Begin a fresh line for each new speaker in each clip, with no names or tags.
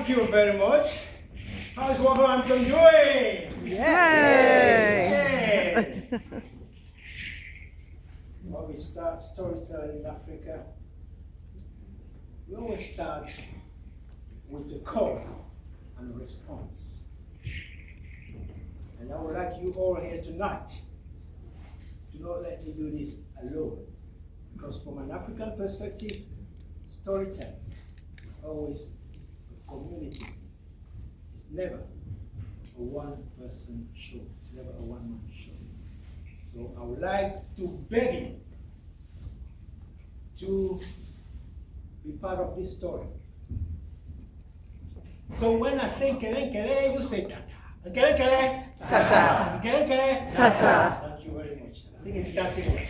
Thank you very much. How's Wolverhampton doing?
Yay!
When we start storytelling in Africa, we always start with a call and a response. And I would like you all here tonight, do not let me do this alone. Because from an African perspective, storytelling is always a community. It's never a one-person show. It's never a one-man show. So I would like to beg you to be part of this story. So when I say kele kele, you say tata. Kele kele, tata. Kele kele, tata. Thank you very much. I think it's starting well.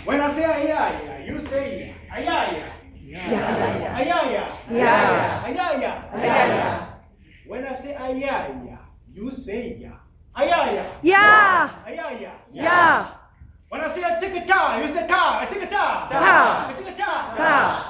When I say ayaya, you say ya. Ayaya. Ayaya. Ayaya. Ayaya. Ayaya. When I say ayaya, you say ya. Ayaya.
Yeah.
Ayaya.
Yeah.
When I say I take a ta, you say ta. I take a ta.
Ta.
I take a ta.
Ta.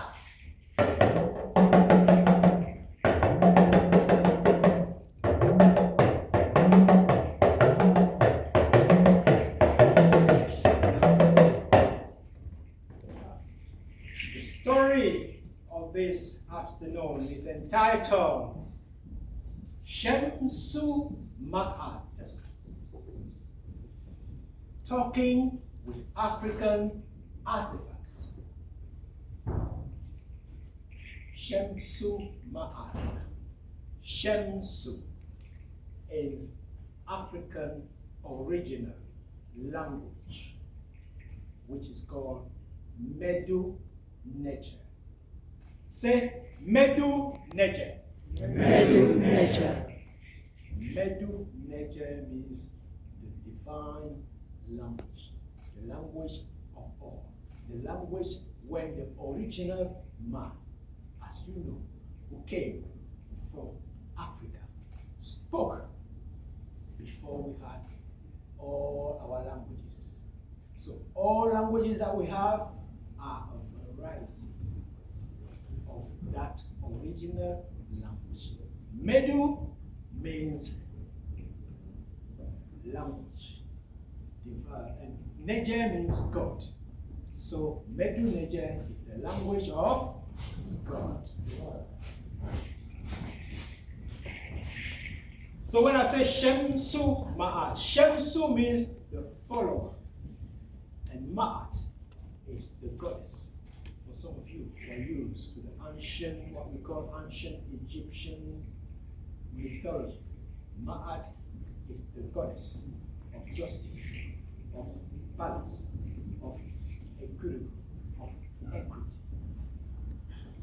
The story of this afternoon is entitled SHEMSU MAAT, Talking with African Artifacts. SHEMSU MAAT, SHEMSU in African original language, which is called Medu Nature. Say Medu Nature.
Medu nature.
Medu Nature means the divine language, the language of all, the language when the original man, as you know, who came from Africa, spoke before we had all our languages. So all languages that we have are a variety of that original language. Medu means language. And Neger means God. So Medu Neger is the language of God. So when I say SHEMSU MAAT, SHEMSU means the follower, and MAAT is the goddess. For some of you who are used to the ancient, what we call ancient Egyptian mythology, MAAT is the goddess of justice, of balance, of equilibrium, of equity.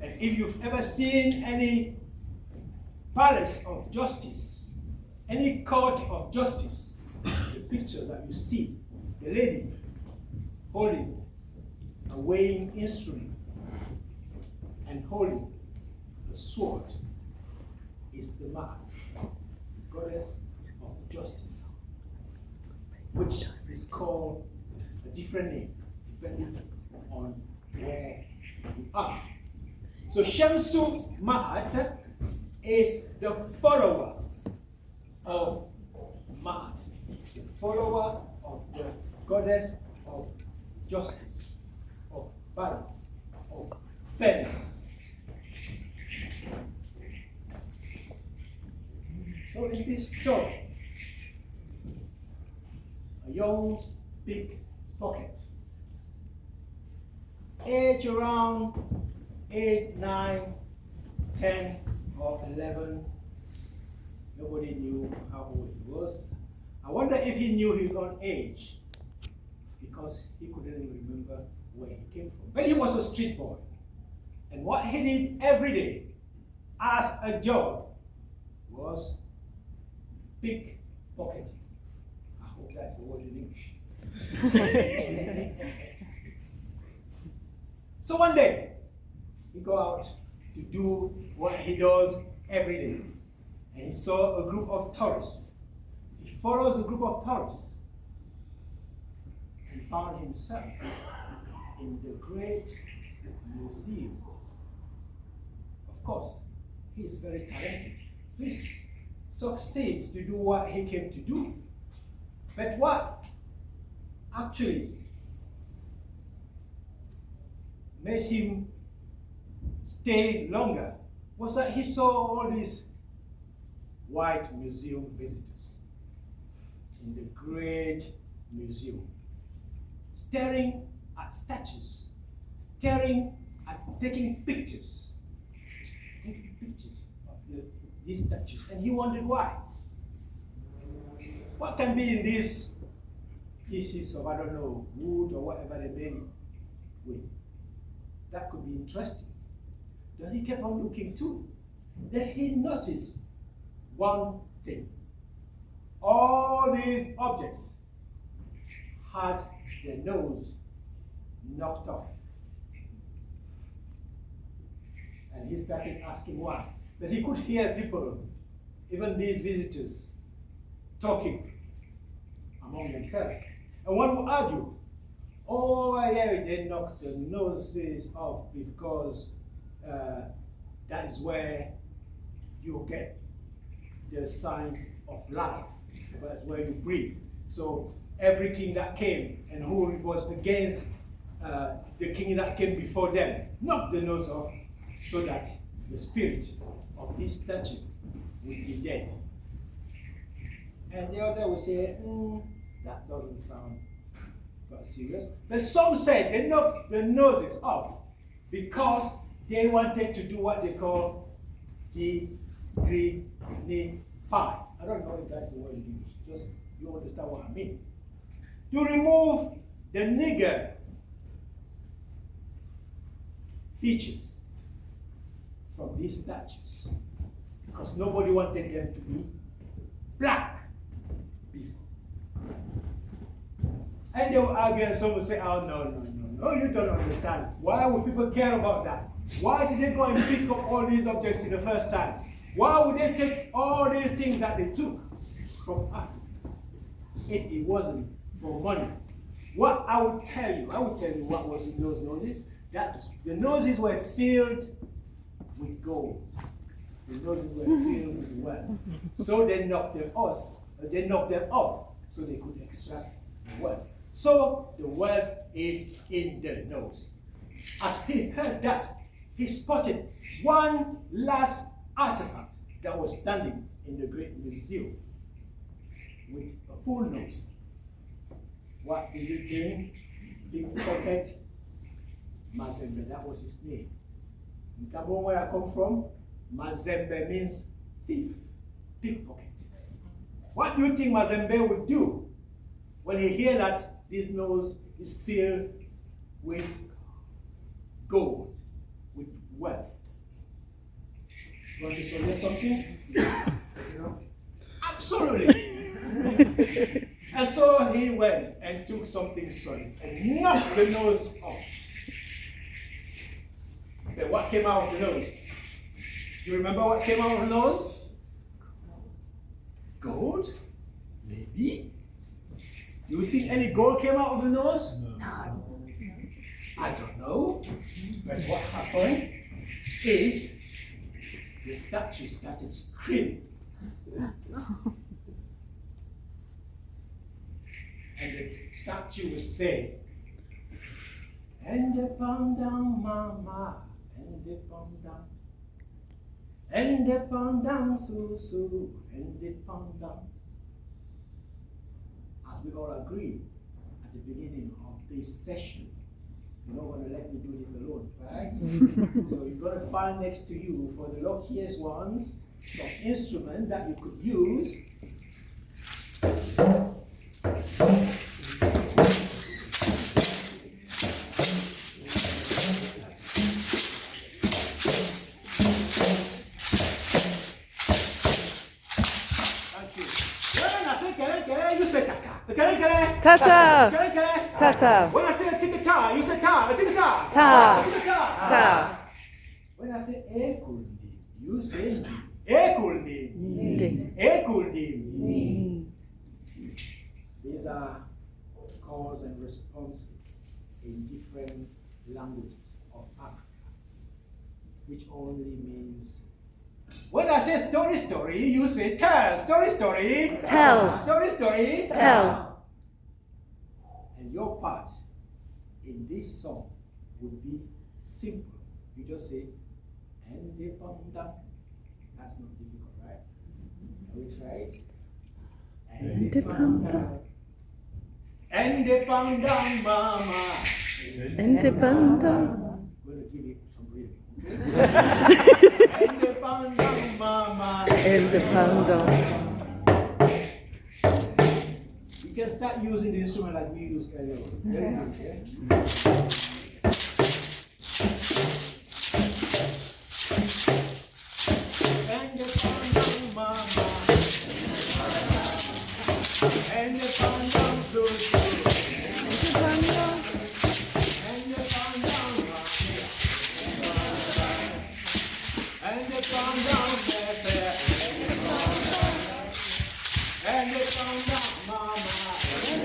And if you've ever seen any palace of justice, any court of justice, the picture that you see, the lady holding a weighing instrument and holding the sword is the MAAT, the goddess of justice, which is called a different name depending on where you are. So SHEMSU MAAT is the follower of MAAT, the follower of the goddess of justice, of balance, of fairness. So in this story, a young pickpocket, age around 8, 9, 10, or 11, nobody knew how old he was. I wonder if he knew his own age, because he couldn't even remember where he came from. But he was a street boy. And what he did every day as a job was pickpocketing. I hope that's the word in English. So one day, he go out to do what he does every day. And he saw a group of tourists. He follows a group of tourists. He found himself in the great museum. Of course, he is very talented. He succeeds to do what he came to do. But what actually made him stay longer was that he saw all these white museum visitors in the great museum, staring at statues, staring at taking pictures of these statues. And he wondered why. What can be in these pieces of, I don't know, wood or whatever they made it with? That could be interesting. Then he kept on looking too. Then he noticed one thing. All these objects had their nose knocked off. And he started asking why. But he could hear people, even these visitors, talking among themselves. And one would argue, oh yeah, they knocked the noses off because that is where you get the sign of life. That's where you breathe. So every king that came and who was against the king that came before them knocked the nose off so that the spirit of this statue would be dead. And the other would say, that doesn't sound quite serious. But some said they knocked the noses off because they wanted to do what they call degreenify. I don't know if that's the word in English, just you understand what I mean. To remove the nigger features from these statues because nobody wanted them to be black people. And they will argue and some will say, oh, no, you don't understand. Why would people care about that? Why did they go and pick up all these objects in the first time? Why would they take all these things that they took from Africa if it wasn't for money? What I will tell you what was in those noses. The noses were filled with gold. The noses were filled with wealth. So they knocked them off so they could extract the wealth. So the wealth is in the nose. As he heard that, he spotted one last artifact that was standing in the great museum with a full nose. What did he think? Pickpocket Mazembe, that was his name. In Gabon, where I come from, Mazembe means thief, pickpocket. What do you think Mazembe would do when he hear that this nose is filled with gold, with wealth? You want to suggest something? Absolutely. And so he went and took something solid and knocked the nose off. But what came out of the nose? Do you remember what came out of the nose? Gold? Maybe. You think any gold came out of the nose? No. I don't know. But what happened is the statue started screaming. And the statue would say, and the palm down, mama, and the palm down. And the palm down, so, and the palm down. As we all agreed at the beginning of this session, you're not going to let me do this alone, right? So you're going to find next to you, for the luckiest ones, some instrument that you could use.
Ta-ta. Ta-ta.
When I say tick-ta, you say ta, tick-ta.
Ta.
Tick-ta.
Ta.
When I say ekuldi, you say ekuldi. Ekuldi. These are calls and responses in different languages of Africa, which only means When I say story, story, you say tell. Story, story.
Tell.
Story, story.
Tell.
And your part in this song would be simple. You just say, and the panda. That's not difficult, right? We try it.
And the panda.
And the panda, mama.
And the panda.
I'm going to give it some rhythm. And the panda, mama.
And the panda.
You can start using the instrument like we used earlier on. Very good, yeah? And the panda, mama. And the panda, so, so.
And the panda.
And the panda, mama. And the panda, fair. And the panda, mama. And the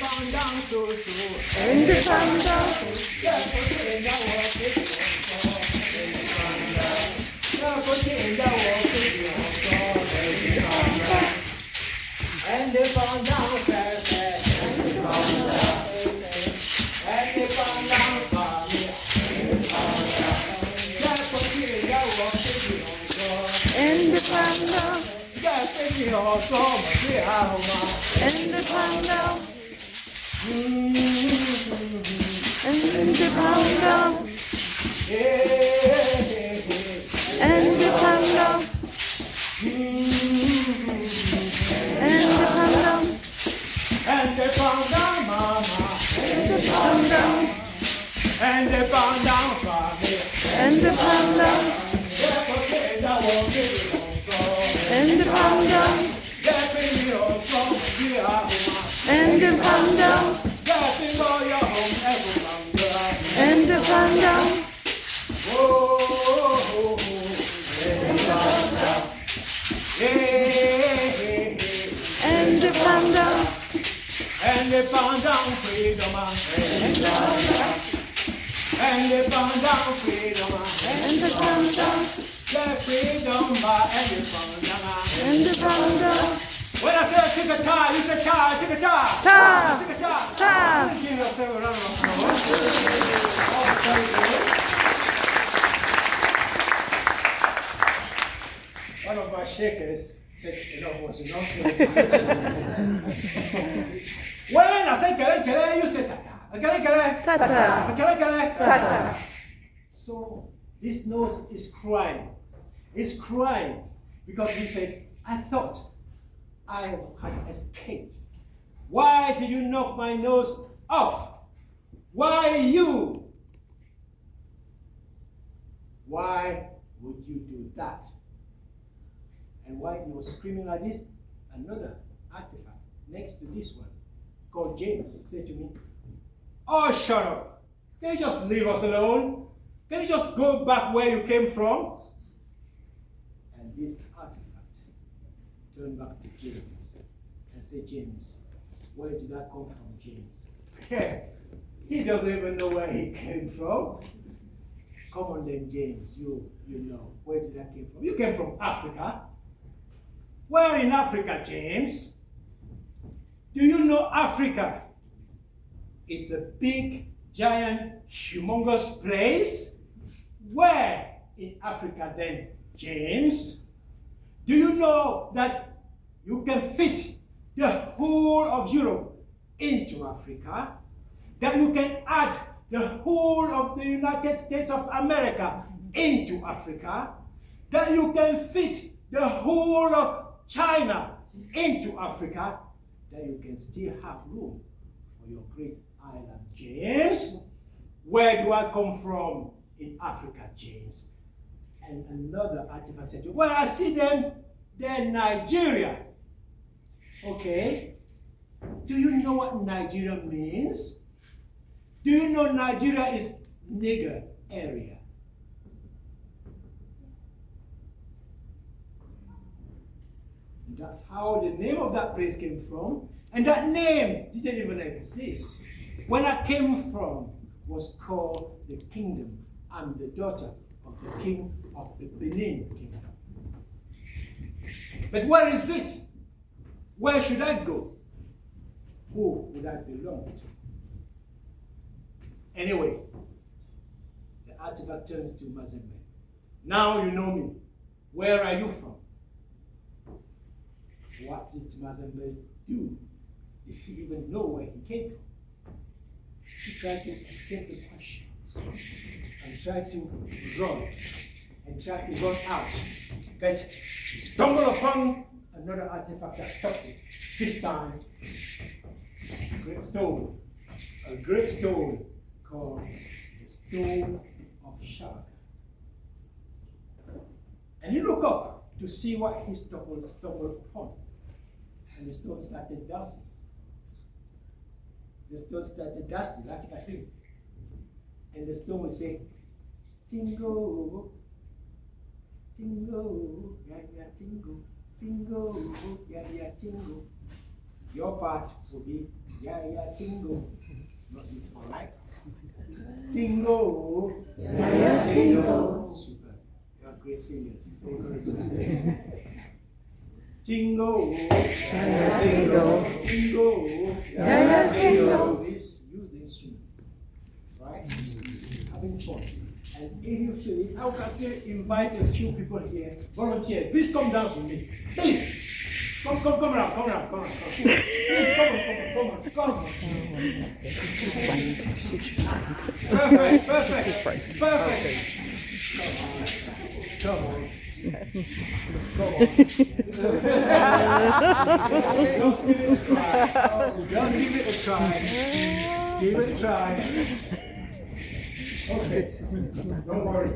panda, so, so.
And the panda.
And the panda, fair. And the panda, mama.
And the panda. And the panda. And the panda. And the panda. And the panda.
And the panda, mama.
And the panda.
And the panda, family.
And the panda. And the panda. And the panda. And the panda. And the panda.
And the panda, freedom, and the panda, freedom,
And the panda.
the freedom, and the panda.
And the panda.
When I say take a tar, you say tar, take a tar.
Ta.
Take a tar.
Ta.
Give yourself a round of applause. One of our shakers said enough was enough. When I say kere kere, you say tata. Kere kere.
Tata.
Kere kere.
Tata.
So this nose is crying. It's crying because he said, I thought I had escaped. Why did you knock my nose off? Why you? Why would you do that? And why he was screaming like this, another artifact next to this one called James said to me, oh, shut up. Can you just leave us alone? Can you just go back where you came from? And this artifact turned back to James and said, James, where did that come from, James? He doesn't even know where he came from. Come on then, James, you know, where did that came from? You came from Africa. Where in Africa, James? Do you know Africa is a big, giant, humongous place? Where in Africa then, James? Do you know that you can fit the whole of Europe into Africa? That you can add the whole of the United States of America into Africa? That you can fit the whole of China into Africa? That you can still have room for your great island, James? Where do I come from in Africa, James? And another artifact said, well, I see them, they're Nigeria. Okay. Do you know what Nigeria means? Do you know Nigeria is nigger area? And that's how the name of that place came from. And that name didn't even exist. When I came from was called the kingdom. I'm the daughter of the king of the Benin kingdom. But where is it? Where should I go? Who would I belong to? Anyway, the artifact turns to Mazembe. Now you know me. Where are you from? What did Mazembe do? Did he even know where he came from? He tried to escape the question and tried to run and tried to run out. But he stumbled upon another artifact that stopped him. This time, a great stone called the Stone of Shabaka. And he looked up to see what he stumbled upon. And the stone started dancing. The stone started dancing, laughing at him. And the stone would say, Tingo, Tingo, ya ya Tingo, Tingo, ya ya Tingo. Your part will be ya ya Tingo. Not it's polite. Tingo, ya ya Tingo. Super. You are great singers. Tingo, ya ya Tingo, Tingo, ya ya Tingo. Please use the instruments, right? Having fun. And if you feel it, I will invite a few people here, volunteer. Please come dance with me. Please. Come around. Please, come on.
She's frightened.
Perfect. Come on. Just give it a try. Give it a try. Okay, don't worry.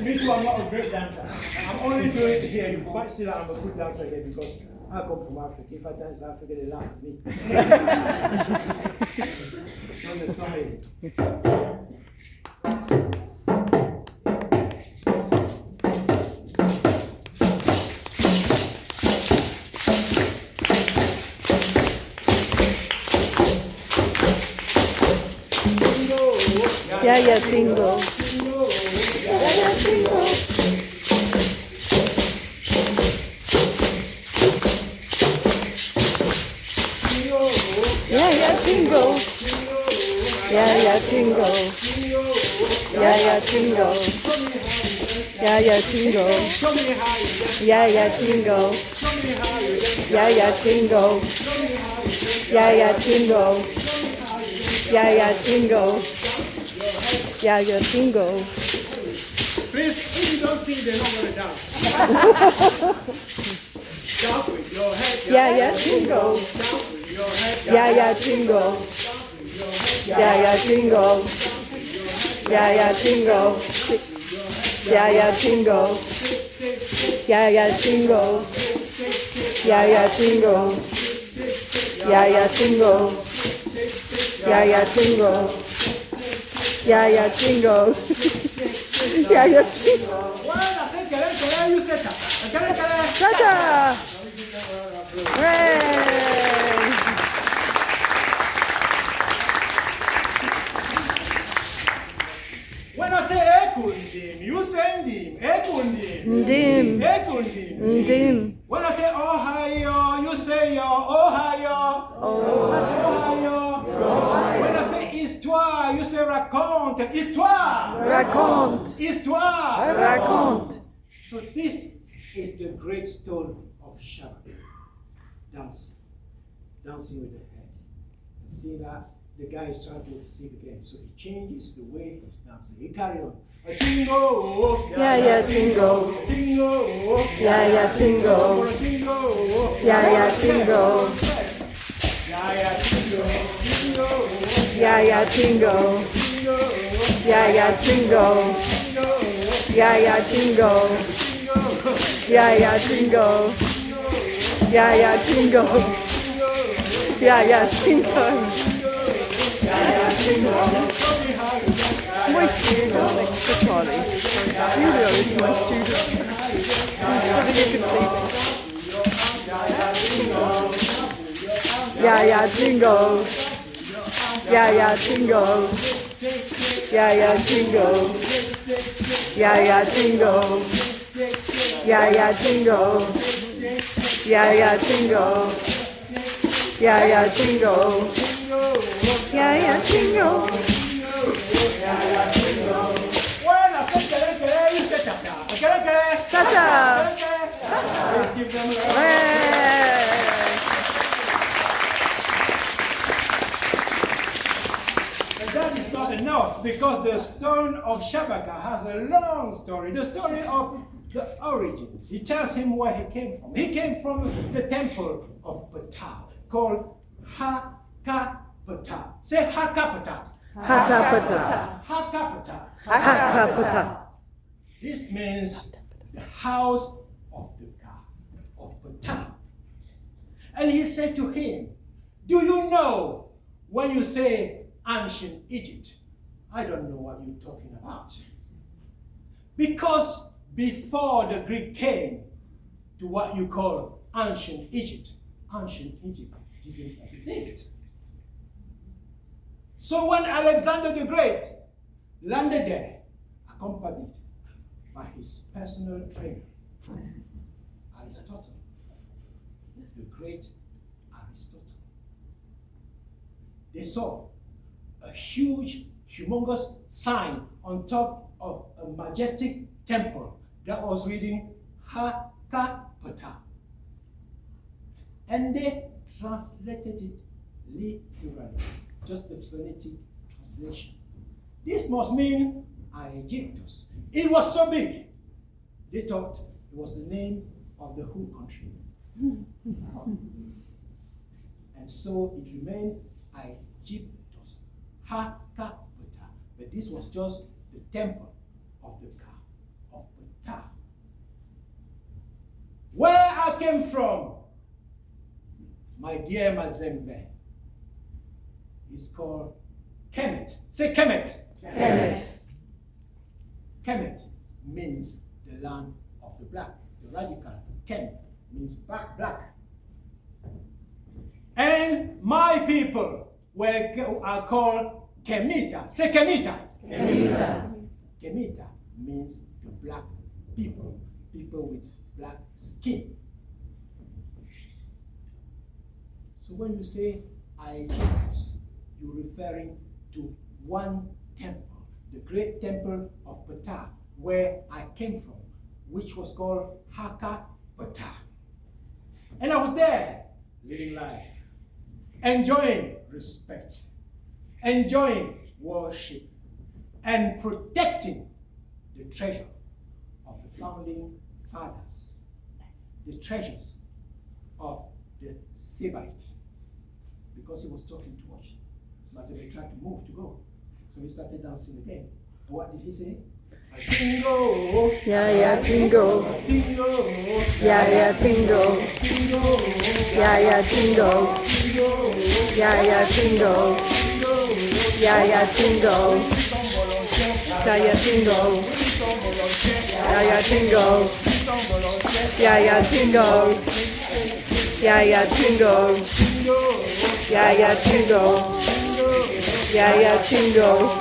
Me too, I'm not a great dancer. I'm only doing it here. You might see that I'm a good dancer here because I come from Africa. If I dance in Africa, they laugh at me. On the side.
Yeah, yeah, tingle. Yeah, yeah, tingle. Yeah, yeah, tingle. Yeah, yeah, tingle. Yeah, yeah, tingle. Yeah, yeah, tingle. Yeah, yeah, tingle. Yeah, yeah, tingle. Yeah, yeah, tingle. Yeah, yeah, tingle. Yeah, yeah, tingle.
Please, if you don't sing, they're not going to dance. Dance with your head.
Yeah, yeah, tingle.
Dance with your head.
Yeah, yeah, tingle. Yeah, yeah, tingle. Yeah, yeah, tingle. Yeah, yeah, tingle. Yeah, yeah, tingle. Yeah, yeah, tingle. Yeah, yeah, tingle. Yeah, yeah, tingle. Yeah, yeah, tingle. Yeah, yeah, tingle.
You said that.
Ta-da! Hooray!
When I say ekundim, you say ndim. Ekundim.
Ndim.
Ekundim.
Ndim.
When I say Ohio, you say your Ohio. Ohio. When I say histoire, you say raconte. Histoire.
Raconte.
Histoire.
Raconte.
So this is the great stone of Shabaka. Dancing with the head. And see that the guy is trying to sing again. So he changes the way he's dancing. He carry on. A tingo.
Yeah, yeah, tingo.
Tingo.
Yeah, yeah, tingo.
Tingo.
Yeah, yeah, tingo.
Yeah, yeah, tingo. Tingo.
Yeah, yeah, tingo. Yeah, yeah, tingo. Yeah, yeah, tingo. Yeah, yeah, tingo. Yeah, yeah, tingo. Yeah, yeah, tingo. It's my student next to Charlie. Julio is my student. Whether you can see them. Yeah, yeah, jingle. Yeah, yeah, jingle. Yeah, yeah, jingle. Yeah, yeah, jingle. Yeah, yeah, jingle. Yeah, yeah, jingle. Yeah, yeah, jingle. Yeah, yeah, jingle.
Bueno, you say cha-cha.
Cha-cha.
Let's give them a round.
Hey.
But that is not enough, because the stone of Shabaka has a long story. The story of the origins. He tells him where he came from. He came from the temple of Ptah, called Hakapata. Say Hakapata.
Hatapata.
Hakapata.
Hatapata.
This means the house of the God of Ptah. And he said to him, do you know when you say ancient Egypt? I don't know what you're talking about. Because before the Greek came to what you call ancient Egypt didn't exist. So when Alexander the Great landed there, accompanied by his personal trainer, Aristotle, the great Aristotle, they saw a humongous sign on top of a majestic temple that was reading Hakapata. And they translated it literally, just the phonetic translation. This must mean Aegyptus. It was so big, they thought it was the name of the whole country. And so it remained Aegyptus, Hakapata. But this was just the temple of the God of Ptah. Where I came from, my dear Mazembe, is called Kemet. Say Kemet.
Kemet.
Kemet means the land of the black. The radical Kem means black. And my people are called Kemita. Say Kemita.
Kemita.
Kemita means the black people, people with black skin. So when you say Aegyptus, you're referring to one temple, the great temple of Ptah, where I came from, which was called Hakapata. And I was there, living life, enjoying respect, enjoying worship, and protecting the treasure of the founding fathers, the treasures of the Sebite. Because he was talking too much, Mazembe tried to move to go. So he started dancing again. And what did he say? A tingo.
Yeah, yeah, tingo.
Tingo.
Yeah, yeah, tingo.
Tingo.
Yeah, yeah, tingo. Yeah, yeah, tingo. Yeah, yeah, tingo. Yeah, yeah, tingo. Yeah, yeah, tingo. Yeah, yeah, tingo. Yeah, yeah, tingo. Yeah, yeah, tingo. Yeah, yeah, tingo. Yeah, yeah, tingo.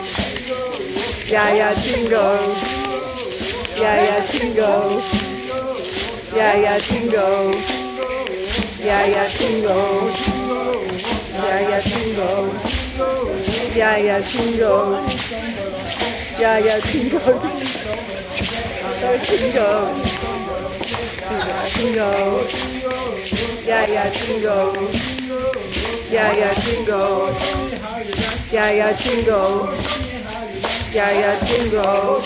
Yeah, yeah, tingo. Yeah, yeah, tingo. Yeah, yeah, tingo. Yeah, yeah, tingo. Yeah, yeah, tingo. Yeah, yeah, tingo. Tingo. Tingo. Yeah, yeah, tingo. Yeah, yeah, tingo. Yeah, yeah, tingo. Yeah, yeah, tingo.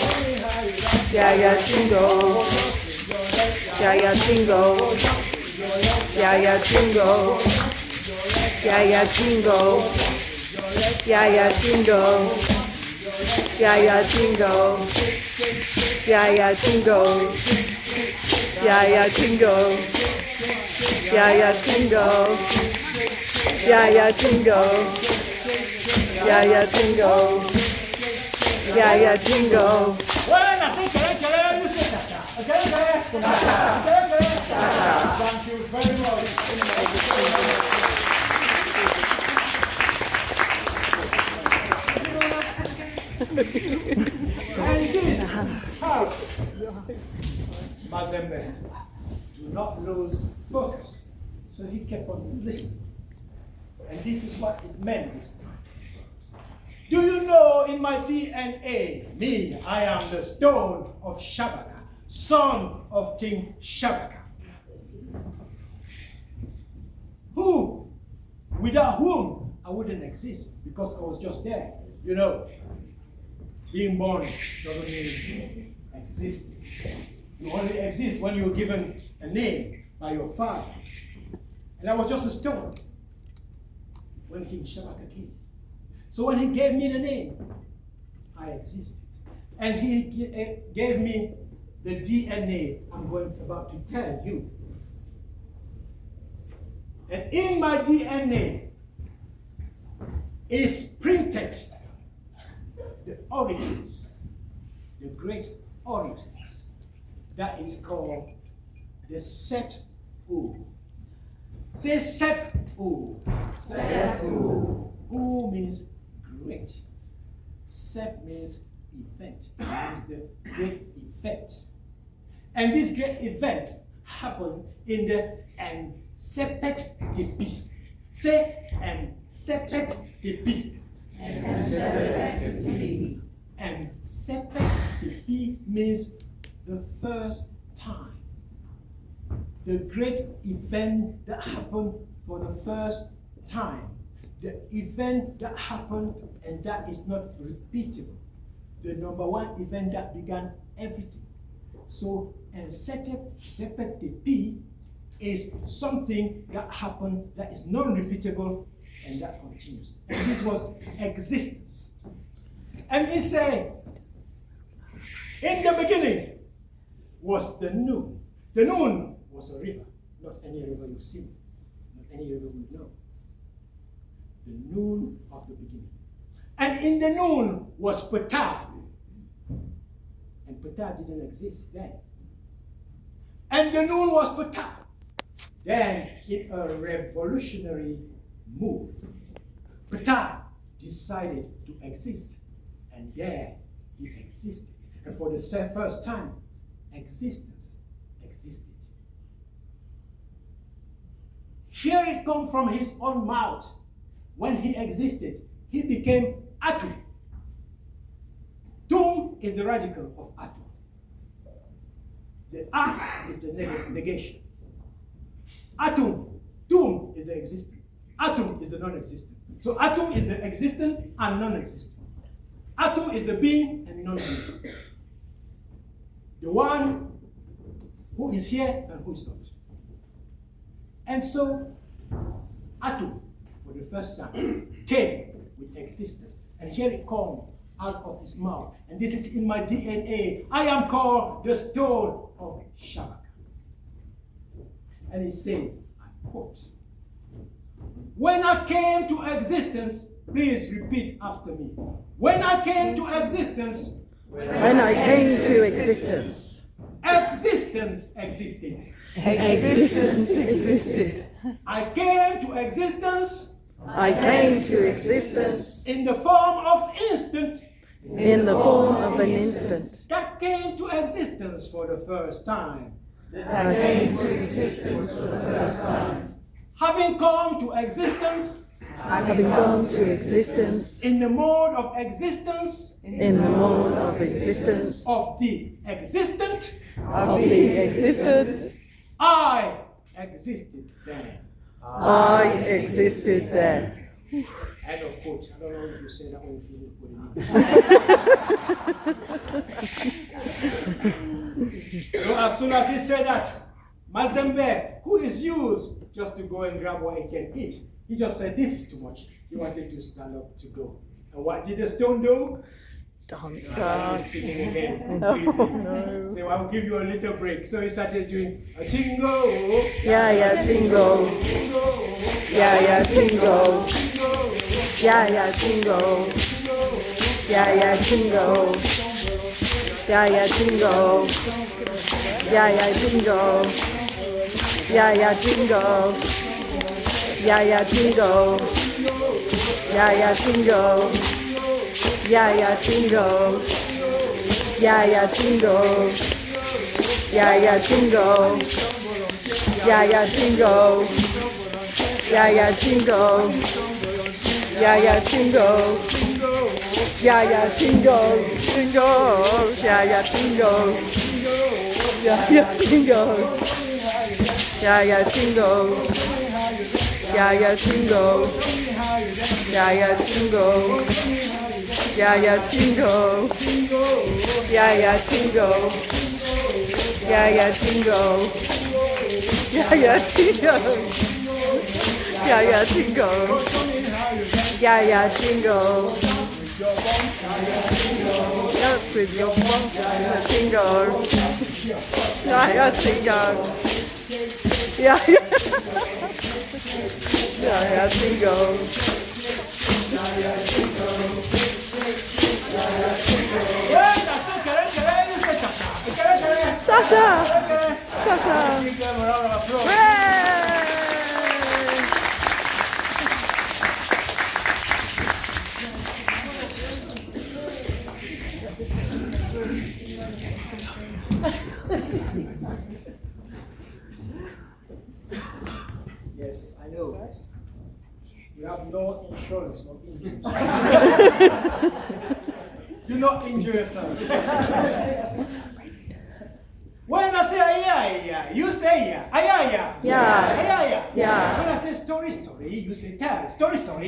Yeah, yeah, tingo. Yeah, yeah, tingo. Yeah, yeah, tingo. Yeah, yeah, tingo. Yeah, yeah, tingo. Yeah, yeah, tingo. Yeah, yeah, tingo. Yeah, yeah, tingo. Yeah, yeah, tingo. Yeah, yeah, tingo. Yeah, yeah, tingo. Yeah, yeah, tingo.
Bueno, así, you say cha-cha. Okay. Thank you very much. And this helped Mazembe do not lose focus. So he kept on listening. And this is what it meant this time. Do you know in my DNA, me, I am the stone of Shabaka, son of King Shabaka. Who, without whom I wouldn't exist, because I was just there. You know, being born doesn't mean exist. You only exist when you're given a name by your father. And I was just a stone when King Shabaka came. So when he gave me the name, I existed. And he gave me the DNA I'm about to tell you. And in my DNA is printed the origins, the great origins. That is called the SHEMSU. Say SHEMSU. SHEMSU. U means great. SHEM means event. It means the great event. And this great event happened in the Ensepet Tepi. Say Ensepet Tepi. Ensepet Tepi means the first time. The great event that happened for the first time. The event that happened and that is not repeatable. The number one event that began everything. So, Ensepet Tepi is something that happened that is non-repeatable and that continues. And this was existence. And he said, in the beginning was the noon. The noon was a river, not any river you see, not any river we know. The noon of the beginning. And in the noon was Ptah. And Ptah didn't exist then. And the noon was Ptah. Then, in a revolutionary move, Ptah decided to exist. And there he existed. And for the first time, existence existed. Here it comes from his own mouth. When he existed, he became Atu. Tum is the radical of Atu. The A is the negation. Atum, Tum is the existent. Atum is the non-existent. So Atum is the existent and non-existent. Atum is the being and non-being. The one who is here and who is not. And so Atum, for the first time, came with existence. And here it comes out of his mouth. And this is in my DNA. I am called the stone of Shabaka. And it says, I quote, when I came to existence, please repeat after me. When I came to existence,
When I came to existence,
existence existed.
existence existed.
I came to existence
I came to existence
in the form of instant
in the form of an instant.
that came to existence for the first time.
I came to existence for the first time.
Having come to existence
Having gone to existence
in the mode of existence
in the mode of existence
of the existent,
of the existed,
I existed then.
I existed there.
End of quote. I don't know if you say that when you feel it, so as soon as he said that, Mazembe, who is used just to go and grab what he can eat, he just said, this is too much. He wanted to stand up to go. And what did the stone do?
Dance.
Started singing again. No. So I will give you a little break. So he started doing a tingo.
Yeah, yeah, tingo.
Tingo.
Yeah, yeah, tingo. Yeah, yeah, tingo. Yeah, yeah, tingo. Yeah, yeah, tingo. Yeah, yeah, tingo. Yeah, yeah, tingo. Yeah, yeah, tingo. Yeah, yeah, tingo. Yeah, yeah, jingle. Yeah, yeah, jingle. Yeah, yeah, jingle. Yeah, yeah, jingle. Yeah, yeah, jingle. Yeah, yeah, jingle. Yeah, yeah, jingle. Jingle. Yeah, yeah, jingle. Yeah, yeah, jingle. Yeah, yeah, jingle. Yeah, yeah, jingle. Yeah, yeah, jingle. Yeah, yeah, jingle. Yeah, yeah, jingle. Yeah, yeah, jingle. Yeah, yeah, jingle. Yeah, yeah, jingle. Yeah, yeah, jingle. Dance with your bum. Jingle. Yeah, yeah, jingle. Yeah, yeah. Yeah, yeah, jingle. Sasha! Sasha! Hooray!
Yes, I know. You have no insurance for injuries. Do not injure yourself. When I say yeah, you say yeah. Yeah.
Yeah.
When I say story, you say tell. Story.
Tell.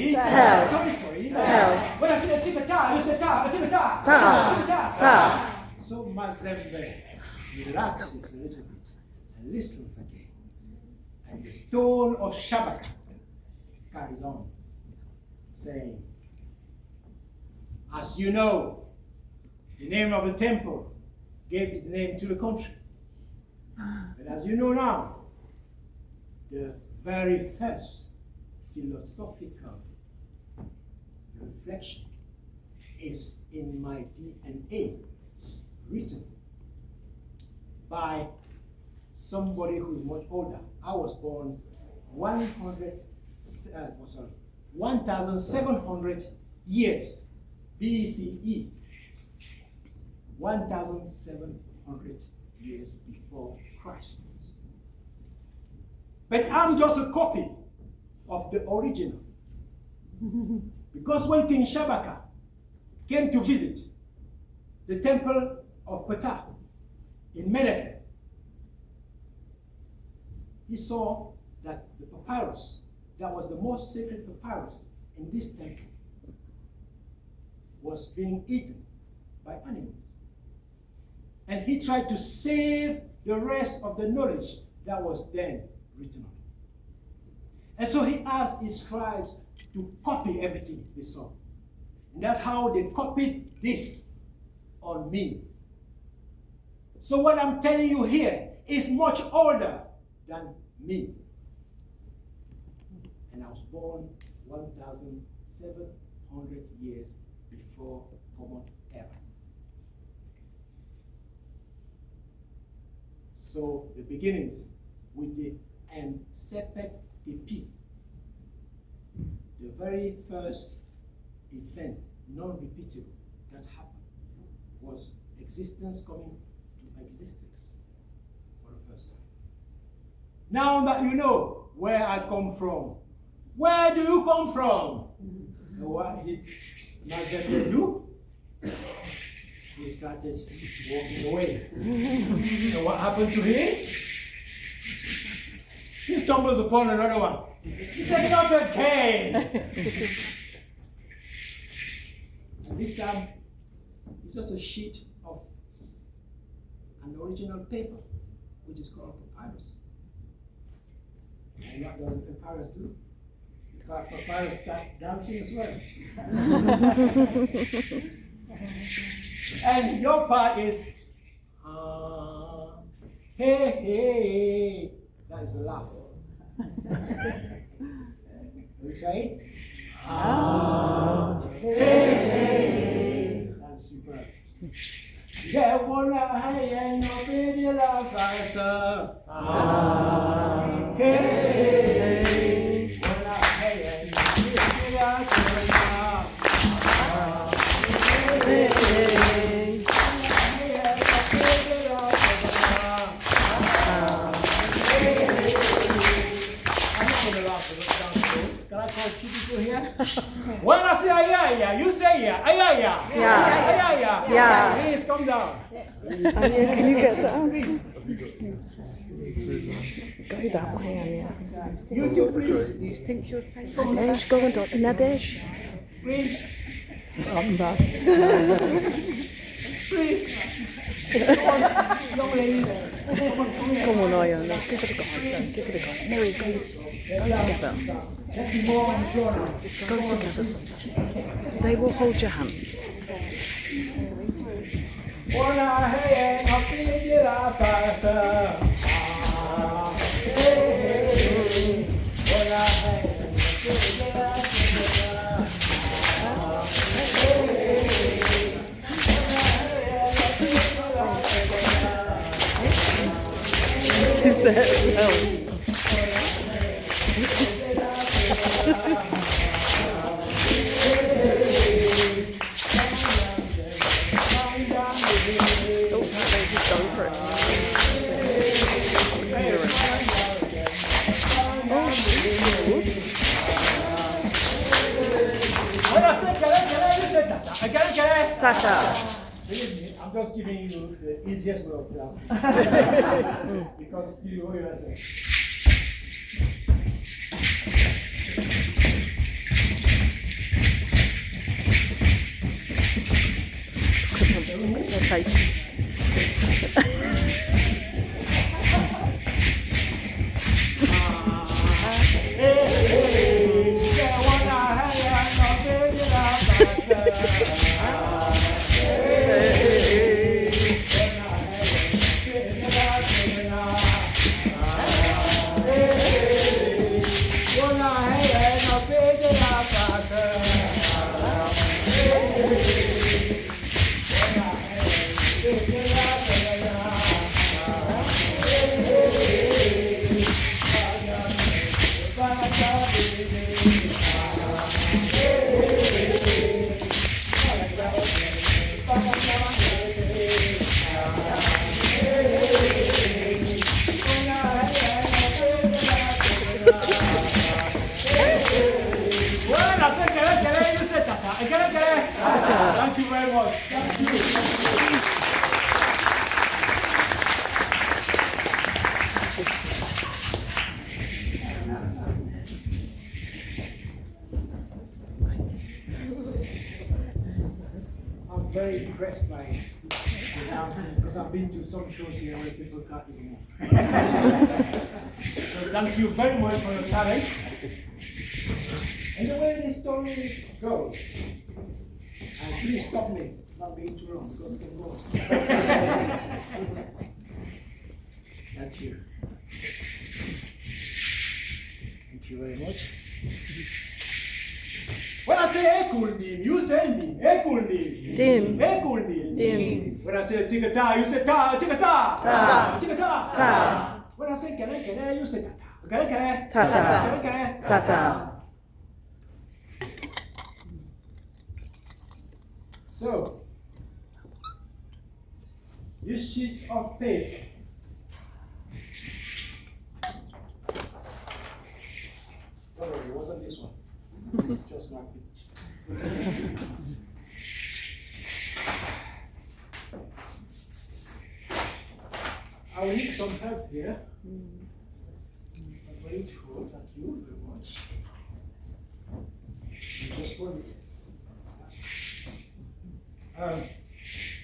Tell. When I say tibeta, you say ta. So Mazembe relaxes a little bit and listens again. And the stone of Shabaka carries on, saying, as you know, the name of the temple gave its name to the country. But as you know now, the very first philosophical reflection is in my DNA, written by somebody who is much older. I was born 1,700 years BCE. 1,700 years before Christ. But I'm just a copy of the original. Because when King Shabaka came to visit the temple of Ptah in Menefe, he saw that the papyrus, that was the most sacred papyrus in this temple, was being eaten by animals. And he tried to save the rest of the knowledge that was then written on it. And so he asked his scribes to copy everything they saw. And that's how they copied this on me. So what I'm telling you here is much older than me. And I was born 1,700 years before Common Era. So the beginnings with the Sepet Tepi, the very first event, non-repeatable, that happened was existence coming to existence for the first time. Now that you know where I come from, where do you come from? And what did Mazembe do? He started walking away. And what happened to him? He stumbles upon another one. He said, not again! And this time, it's just a sheet of an original paper, which is called papyrus. And what does the papyrus do? The papyrus starts dancing as well. And your part is, hey. That is a laugh. Will you try it? Hey. That's superb. Yeah, wanna hey and no pity la fasa. Hey. Wanna hey and no pity la fasa. say yeah. You say yeah.
Yeah.
Please come down.
Anya, can you get down? Go that way, Anya.
You too, please.
You think you're safe? Nadesh, go on, Dr. Nadesh.
Please.
I'm back.
Please. Come on, young ladies.
Come on, Ayana. Give it a go. Give it a go. Mary, go together.
More on the floor now.
Go together. They will hold your hands. Is that well? Tata.
Believe me, I'm just giving you the easiest way of dancing. Because you know what you're saying.
Look at their faces.
Thank you very much. Thank you. I'm very impressed by the dancing because I've been to some shows here where people can't even move. So thank you very much for your talent. And the way this story goes, and please stop me, not being too long because it can go on. Thank you. Thank you very much. When I say Ekulnim, you say Nim. Ekulnim.
Dim.
Ekulnim.
Dim.
When I say Tikata, you say Ta. Tikata.
Ta.
Tikata.
Ta.
When I say Kere, you say Tata. Kere.
Tata.
Kere.
Tata.
So, this sheet of paper don't worry, it wasn't this one. This is just my picture. I will need some help here. I'm grateful, thank you very much. Just hold it.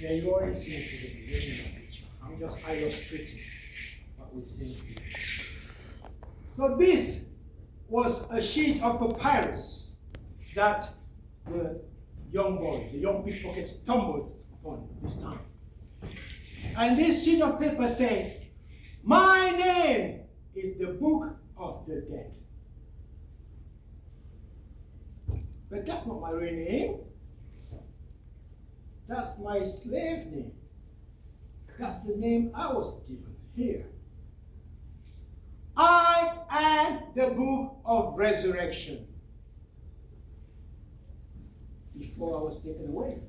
Yeah, you already seen it physically, you in that picture. I'm just illustrating what we're seeing here. So this was a sheet of papyrus that the young boy, the young pickpocket stumbled upon this time. And this sheet of paper said, "My name is the book of the dead." But that's not my real name. That's my slave name. That's the name I was given here. I am the book of resurrection. Before I was taken away.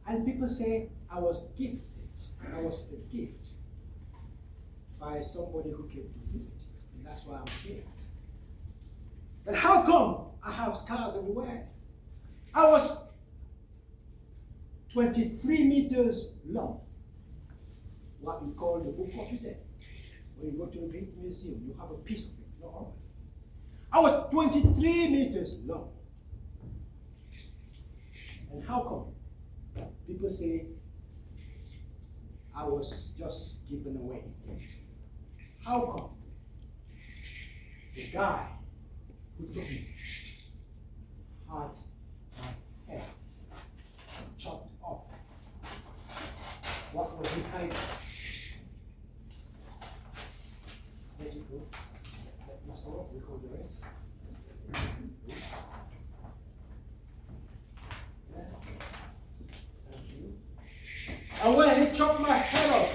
And people say I was gifted. I was a gift by somebody who came to visit. And that's why I'm here. But how come have scars everywhere. I was 23 meters long. What we call the book of death. When you go to a Greek museum, you have a piece of it, not all of it. I was 23 meters long. And how come? People say I was just given away. How come? The guy who took me had my head chopped off. What was he hiding? Let it go. Let this go. We hold the rest. Yeah. Thank you. And when he chopped my head off,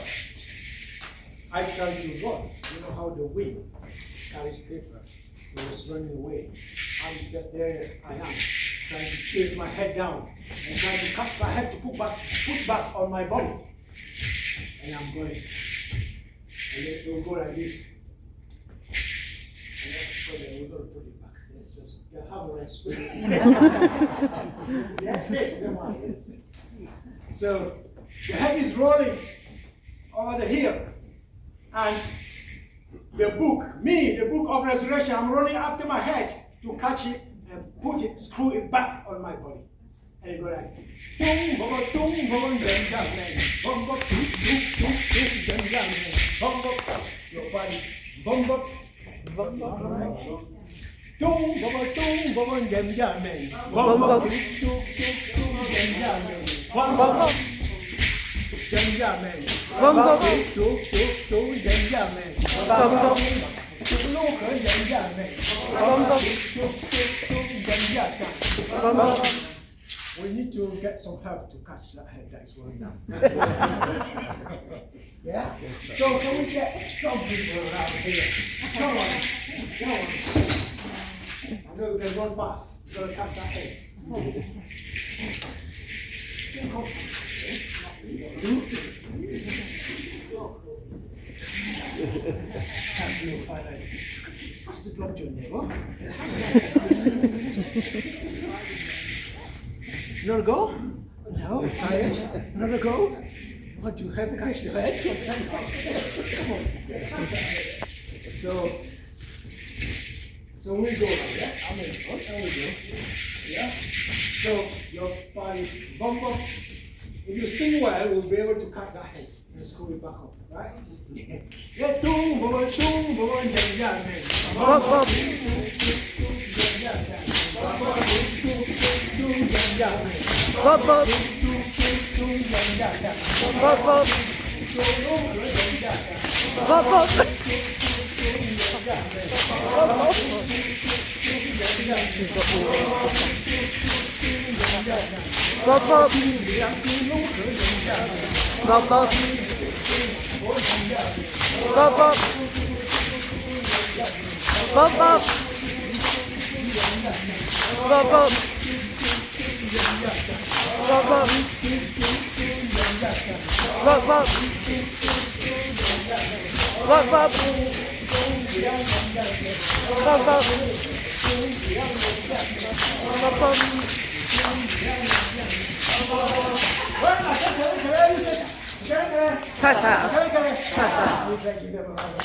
I tried to run. You know how the wind carries paper. He was running away. I'm just there, I am, trying to chase my head down and trying to cut my head to put back on my body. And I'm going. And then it will go like this. And then we're going to put it back. It's just have a rest. Yeah, come on, yes. So the head is rolling over the hill. And the book of resurrection, I'm running after my head to catch it and put it, screw it back on my body. And it go like, boom, boom, boom, boom, boom, boom, boom, boom, your body, boom, boom, boom, boom, boom, boom, boom, jam jam, man, boom, boom, boom, jam jam, boom, boom, jam jam, man, boom, boom, jam jam, man, boom, boom. We need to get some help to catch that head that is rolling down. Yeah? So can we get some people around here? Come on. I know we can run fast. We've got to catch that head. What's the drop your name? What? Another go? No, tired. Another go? Want to help catch the head? So we go like that. I mean, and we go. Yeah. So your body is bump up. If you sing well, we'll be able to cut that head and screw it back up, right? Yeah, boom, boom, boom, boom, jam jam, man. Bump up.
Bump up. Bump up. Bump up. Bump up. Bump up. Bump up. Bump up. Bump up. Bump up. Bump up. Bump up. Bump up. Bump up. Ta-ta. Ta-ta.